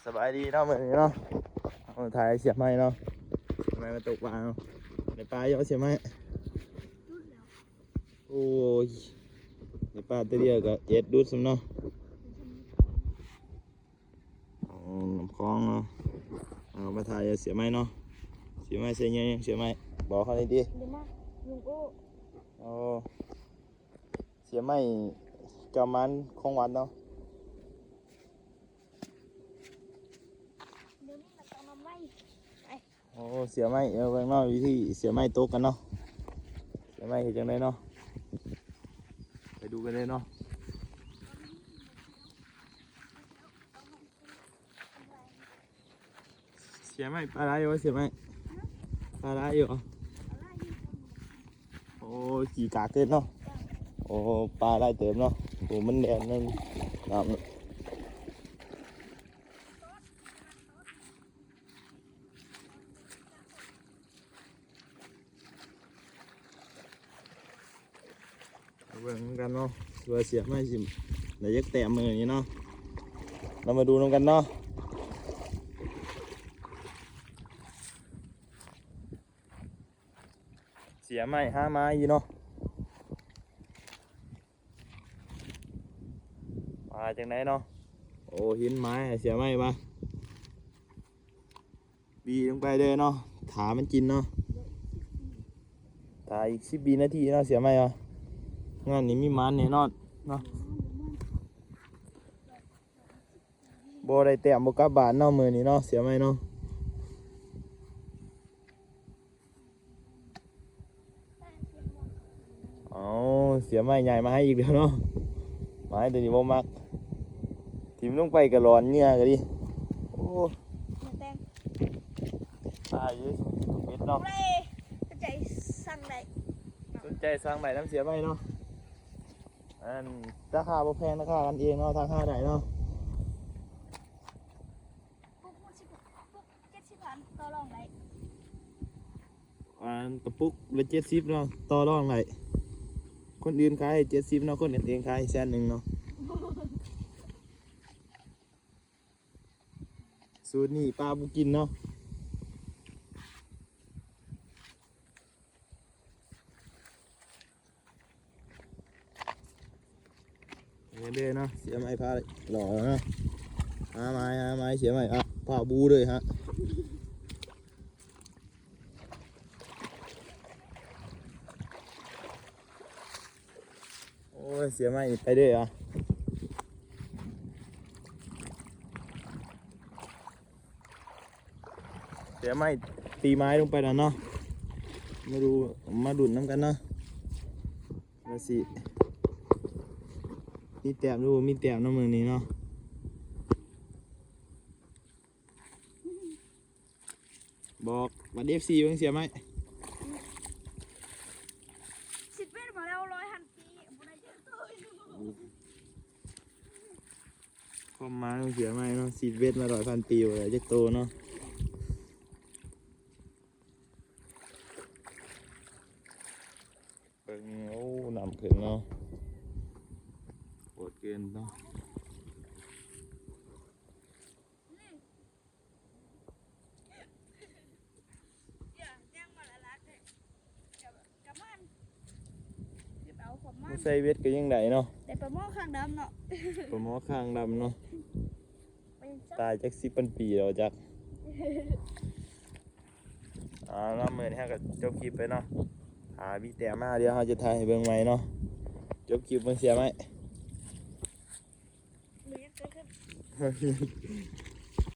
สบายดีเนาะมื้อนี้เนาะเอาถ่ายเสียบไม้เนาะทำไมมาตกปลาเนาะในปลาเยอะเสียบไม้โอ้ยในปลาตัวเดียวก็เจ็ดดูดสำเนาะเอาน้ำคลองเนาะเอามาถ่ายเสียบไม้เนาะเสียบไม้เสียยังเสียบไม้บอกเขาเลยดิ เดี๋ยวมาลุงโอ้ โอ้เสียบไม้จอมมันของวัดเนาะ เดี๋ยวนี้เราต้องมาไล่ โอ้เสียไม้เอาไปนอกวิธีเสียไม้โต๊ะกันเนาะเสียไม้เห็นจังไดเนาะไปดูกันเลยเนาะเสียไม้ปลาไหลอยู่วะเสียไม้ปลาไหลอยู่เหรอโอ้ขี่กากเกินเนาะโอ้ปลาไหลเติมเนาะโอ้มันแดงนั่นน้ำเบิ่งกันเนาะว่าเสียไม้สิไหนยักแตะมืออย่างนี้เนาะเรามาดูน้ำกันเนาะเสียไม้ห้าไม้อยู่เนาะมาจากไหนเนาะโอ้หินไม้เสียไม้มาบีลงไปเลยเนาะขามันกินเนาะตายอีก10 นาทีเนาะเสียไม้อ่ะงานนี้มีมันแน่นอนเนาะโบได้แต้มโบกลับบ้านเนาะมือนี้เนาะเสียไม้เนาะเอาเสียไม้ใหญ่มาให้อีกแล้วเนาะไม้ตัวนี้โบมักทิมลงไปกระรอนเงี้ยกันดิโอ้ มาแตง ตายอยู่เม็ดเนาะ เร่จะใจสั่งได้ สนใจสร้างใหม่น้ำเสียไม้เนาะอันราคาบ่แพงราคากันเองเนาะทางค่าได้เนาะ ปุ๊บปุ๊บ70,000ต่อรองได้ อันกระปุกละ70เนาะต่อรองไหนคนอื่นขาย70เนาะคนอื่นเองขาย100,000เนาะสูตรนี้ปลาบุกินเนาะเงี้ยเด้อเนาะเสียไม้พาหล่อเนาะหาไม้เสียไม้อ่ะพาบูเลยฮะโอ้ยเสียไม้ไปเด้ออ่ะเสียไม้ตีไม้ลงไปแล้วเนาะมาดูมาดุนน้ำกันเนาะมาสิมีแต้มดูมีแต้มน้ำมือนี้เนาะบอกบัดFCเพิ่งเสียไหม 10 เมตรมาแล้ว100 ปีบ่ได้เจอตัวอยู่ ความหมายเสียไหมเนาะสีเวทมา100,000 ปีเลยจะโตเนาะเบิ่งโอ้นำขึ้นเนาะปวดเกินเนาะ อย่าแจ้งมาละลักเลยกับมันเดี๋ยวเอาของมั ไม่ น ใส่เวทก็ยังไงเนาะ แต่ปลาหม้อข้างดำเนาะ ผมว่าข้างดำเนาะ ไปจับ ตายจาก10,000 ปีแล้วจักน้ำมือนี่ฮะก็จบคลิปไปเนาะมีแต่มาเดี๋ยวเราจะถ่ายให้เบิ่งใหม่เนาะจบคลิปเบิ่งเสียไหม หรือยังเกิดขึ้น